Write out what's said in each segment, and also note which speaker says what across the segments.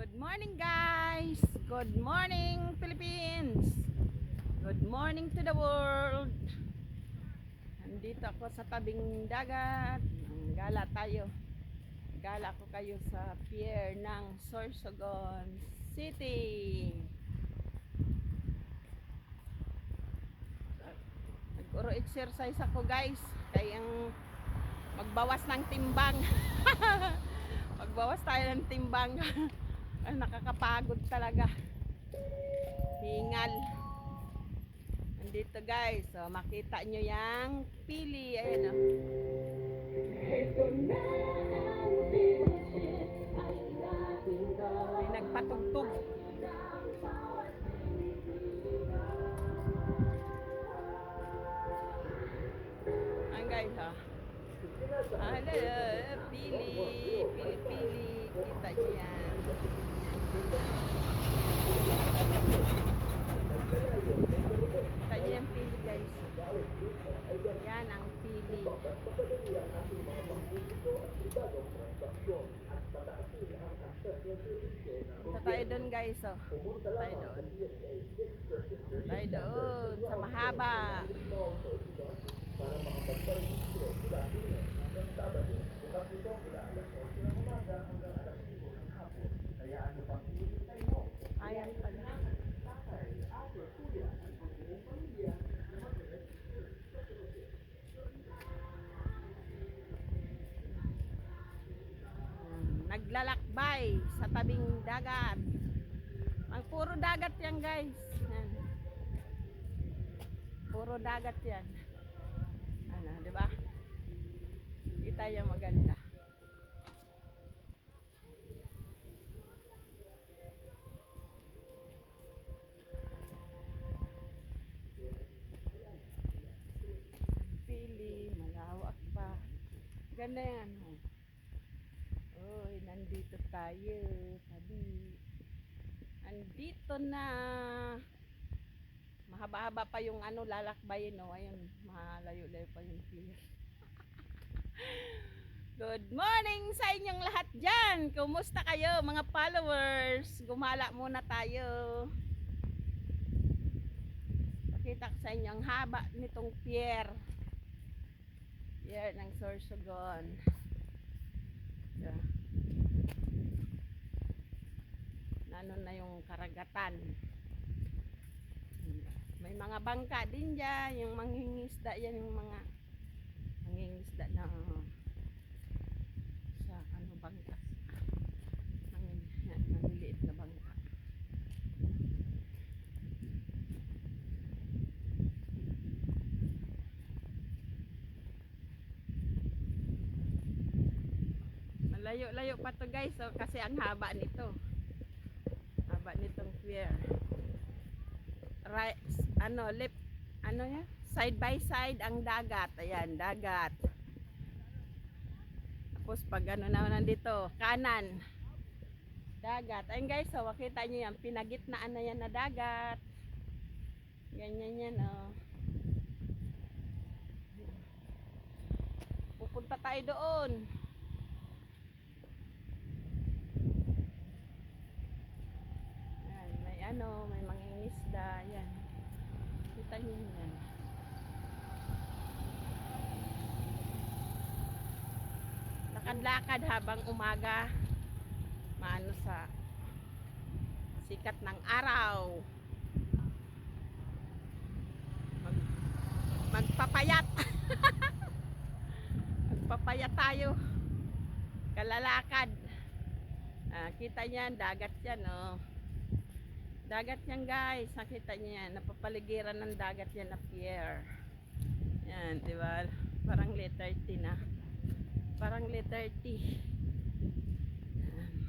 Speaker 1: Good morning guys! Good morning Philippines! Good morning to the world! Nandito ako sa tabing dagat. Gala tayo. Gala ko kayo sa pier ng Sorsogon City. Nag-exercise ako guys. Kayang magbawas ng timbang. Magbawas tayo ng timbang. Ay, nakakapagod talaga. Hingal. Nandito guys, so makita nyo yung pili. Ayan o. May nagpatugtog. Ayan guys ha. Hello, pili. Pili. Kita nyo yan. Kita nyo yung pili guys. Yan ang pili. Punta tayo doon guys. Oh. Punta tayo doon. Punta tayo doon sa mahaba. Ayan pala. Naglalakbay sa tabing dagat. Ang puro dagat yan guys. Yan. Puro dagat yan. Ano, di ba? Kita yung maganda. Pili, malawak pa. Ganda yan. Oy, nandito tayo. Sabi. Andito na. Mahaba-haba pa yung ano lalakbayin, no. Ayun, malayo-layo pa yung pier. Good morning sa inyong lahat dyan. Kumusta kayo mga followers? Gumala muna tayo. Pakita ko sa inyo ang haba nitong pier. Pier ng Sorsogon. Yeah. Ano na yung karagatan. May mga bangka din dyan. Yung manghingisda yan. Yung mga manghingisda na sa ano bangka. Maliliit na bangka. Malayo-layo pa to guys. So, kasi ang haba nito. Haba nitong pier. Right, ano, left, ano yan? Side by side ang dagat. Ayan, dagat. Tapos pag ano na nandito, kanan. Dagat. Ayun guys, so makita nyo yan. Pinagitnaan na yan na dagat. Ganyan yan, oh. Pupunta tayo doon. Ano, may mangingisda, yan. Kita nyo yan. Lakad-lakad habang umaga. Maano sa sikat ng araw. Magpapayat. Magpapayat tayo. Kalalakad. Kita nyo yan, dagat yan, oh. Dagat yan guys, nakita niyo yan, napapaligiran ng dagat yan na pier. Yan, di ba? Parang letter T na. Parang letter T. Yan.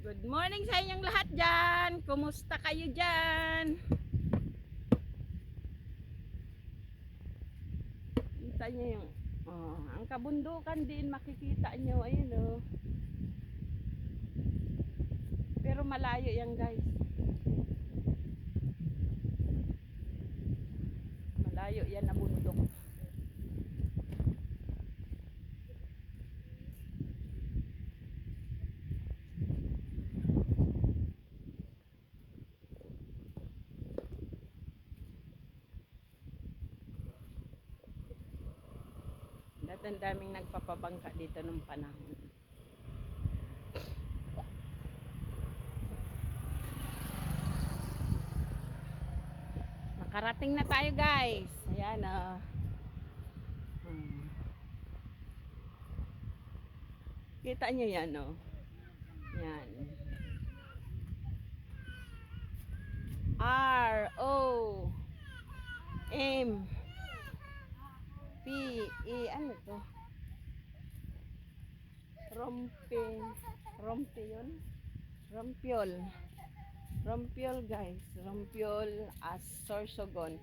Speaker 1: Good morning sa inyong lahat dyan. Kumusta kayo dyan? Kita nyo yung ang kabundukan din makikita nyo. Ayun o. Pero Pero malayo yan guys. Malayo yan na bundok. Dati ang daming nagpapabangka dito nung panahon. Nakarating na tayo guys. Ayan oh. Kita nyo yan oh. Yan. R-O-M-P-E. Ano to? Rompe yun? Rompiol guys. Rompiol as Sorsogon.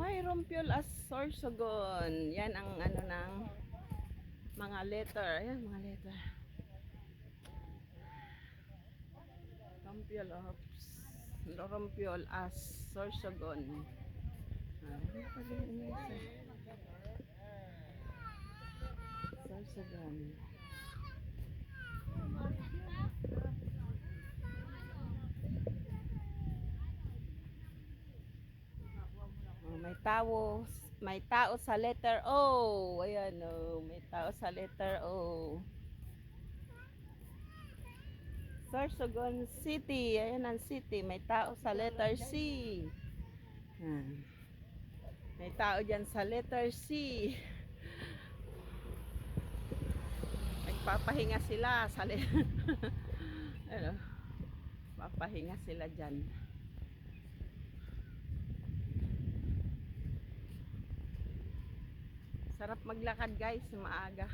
Speaker 1: Ay, Rompiol as Sorsogon. Yan ang ano ng mga letter. Ayan, mga letter. Rompiol as Sorsogon. Sorsogon. May tao sa letter O. Ayan oh, may tao sa letter O. Sorsogon City. Ayan ang city. May tao sa letter C. May tao dyan sa letter C. Nagpapahinga sila sa ano? Papahinga sila dyan. Sarap maglakad guys, maaga.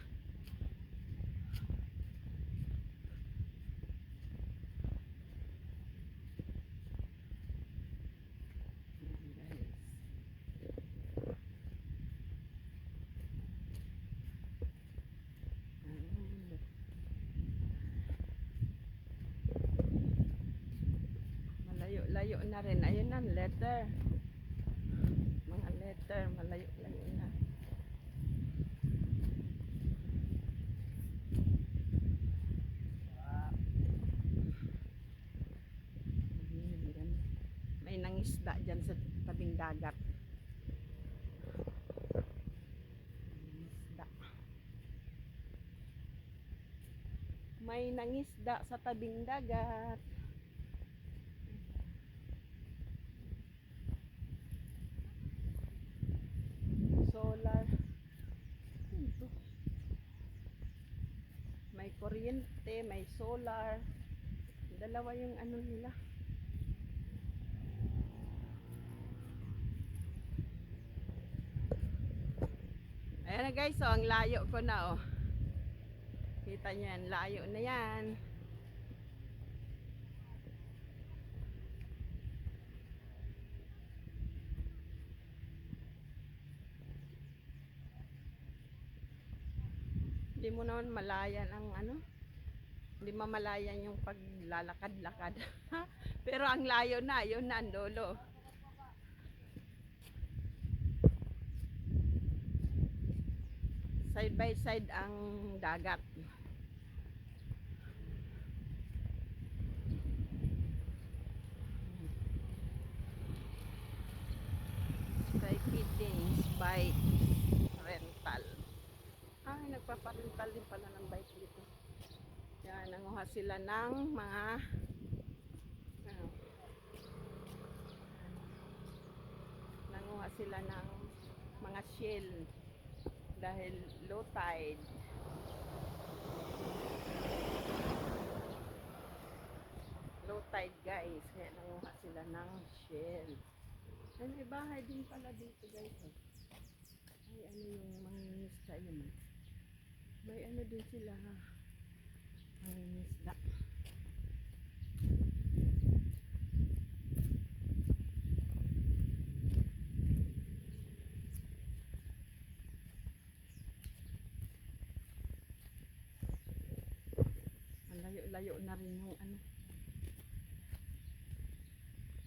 Speaker 1: Malayo na rin. Ayun na, letter. Mga letter, malayo na. May nangisda dyan sa tabing dagat. May nangisda sa tabing dagat. Solar. May kuryente, may solar. Dalawa yung ano nila. Ayan na guys, so ang layo ko na oh. Kita nyo yan, layo na yan. Hindi mo naman malayan ang ano. Hindi mamalayan yung paglalakad-lakad. Pero ang layo na, yun na, ang lolo. Side by side ang dagat. Sky Fittings Bike Rental. Ay, nagpaparental din pala ng bike dito. Yan, nanguha sila ng mga ano, nanguha sila ng mga shell dahil low tide. Low tide guys, kaya nanguha sila ng shell. Ay, may bahay din pala dito guys. Ay, ano yung mangingisda yun. May ano din sila ha. Mangingisda. Layo-layo na rin yung ano.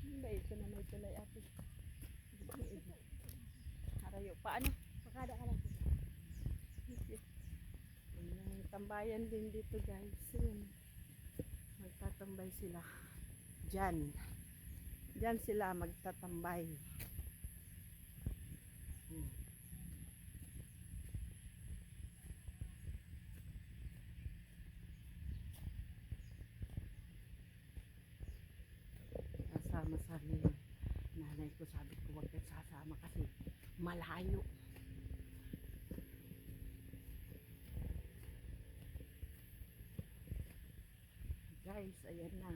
Speaker 1: Hindi, ito na may tulay ate. Harayo pa ano?
Speaker 2: Pakada ka lang.
Speaker 1: Okay. May tambayan din dito guys. Ayan. Magtatambay sila. Diyan. Diyan sila magtatambay. Hmm. Kasama sa amin. Nanay ko sabi ko huwag kayo sasama kasi malayo. Guys, ayan na.